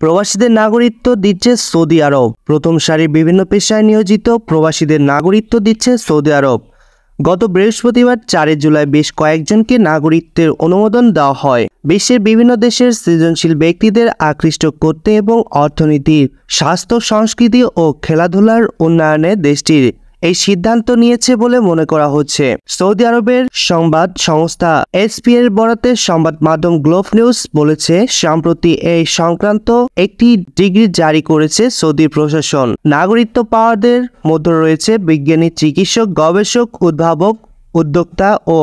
প্রবাসীদের নাগরিকত্ব দিচ্ছে সৌদি আরব। প্রথম সারির বিভিন্ন পেশায় নিয়োজিত প্রবাসীদের নাগরিকত্ব দিচ্ছে সৌদি আরব। গত বৃহস্পতিবার 4 জুলাই বেশ কয়েকজনকে নাগরিকত্বের অনুমোদন দেওয়া হয়। বিশ্বের বিভিন্ন দেশের সৃজনশীল ব্যক্তিদের আকৃষ্ট করতে এবং অর্থনীতির, স্বাস্থ্য, সংস্কৃতি ও খেলাধুলার উন্নয়নে দেশটির এই সিদ্ধান্ত নিয়েছে বলে মনে করা হচ্ছে। সৌদি আরবের সংবাদ সংস্থা এসপি এর বরাতে সংবাদ মাধ্যম গ্লোব নিউজ বলেছে, সম্প্রতি এই সংক্রান্ত একটি ডিগ্রি জারি করেছে সৌদি প্রশাসন। নাগরিকত্ব পাওয়াদের মধ্যে রয়েছে বিজ্ঞানী, চিকিৎসক, গবেষক, উদ্ভাবক, উদ্যোক্তা ও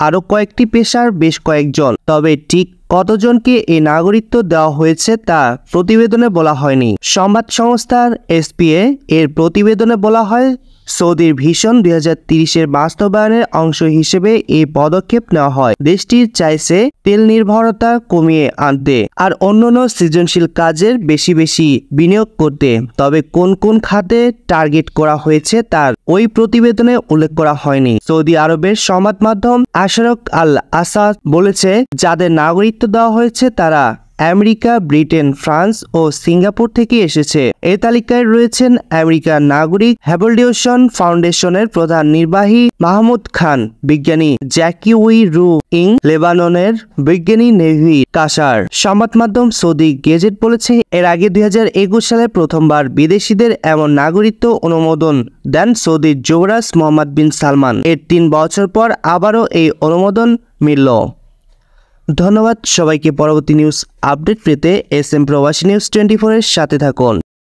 আরও কয়েকটি পেশার বেশ কয়েকজন। তবে ঠিক কতজনকে এই নাগরিকত্ব দেওয়া হয়েছে তা প্রতিবেদনে বলা হয়নি। সংবাদ সংস্থার এসপিএ এর প্রতিবেদনে বলা হয়, সৌদির ভিশন 2030-এর বাস্তবায়নের অংশ হিসেবে এই পদক্ষেপ নেওয়া হয়। দেশটি চাইছে তেল নির্ভরতা কমিয়ে আনতে আর অন্যান্য সৃজনশীল কাজের বেশি বিনিয়োগ করতে। তবে কোন কোন খাতে টার্গেট করা হয়েছে তার ওই প্রতিবেদনে উল্লেখ করা হয়নি। সৌদি আরবের সংবাদ মাধ্যম আশরাক আল আসাদ বলেছে, যাদের নাগরিকত্ব দেওয়া হয়েছে তারা আমেরিকা, ব্রিটেন, ফ্রান্স ও সিঙ্গাপুর থেকে এসেছে। এই তালিকায় রয়েছেন আমেরিকার নাগরিক হ্যাভেলডিওশন ফাউন্ডেশনের প্রধান নির্বাহী মাহমুদ খান, বিজ্ঞানী জ্যাকি উই রু ইং, লেবাননের বিজ্ঞানী নেভি কাসার। সংবাদ মাধ্যম সৌদি গেজেট বলেছে, এর আগে 2021 সালে প্রথমবার বিদেশিদের এমন নাগরিকত্ব অনুমোদন দেন সৌদির যুবরাজ মোহাম্মদ বিন সালমান। এর 3 বছর পর আবারও এই অনুমোদন মিলল। ধন্যবাদ সবাইকে। পরবর্তী নিউজ আপডেট পেতে এসএম প্রবাসী নিউজ 24 এর সাথে থাকুন।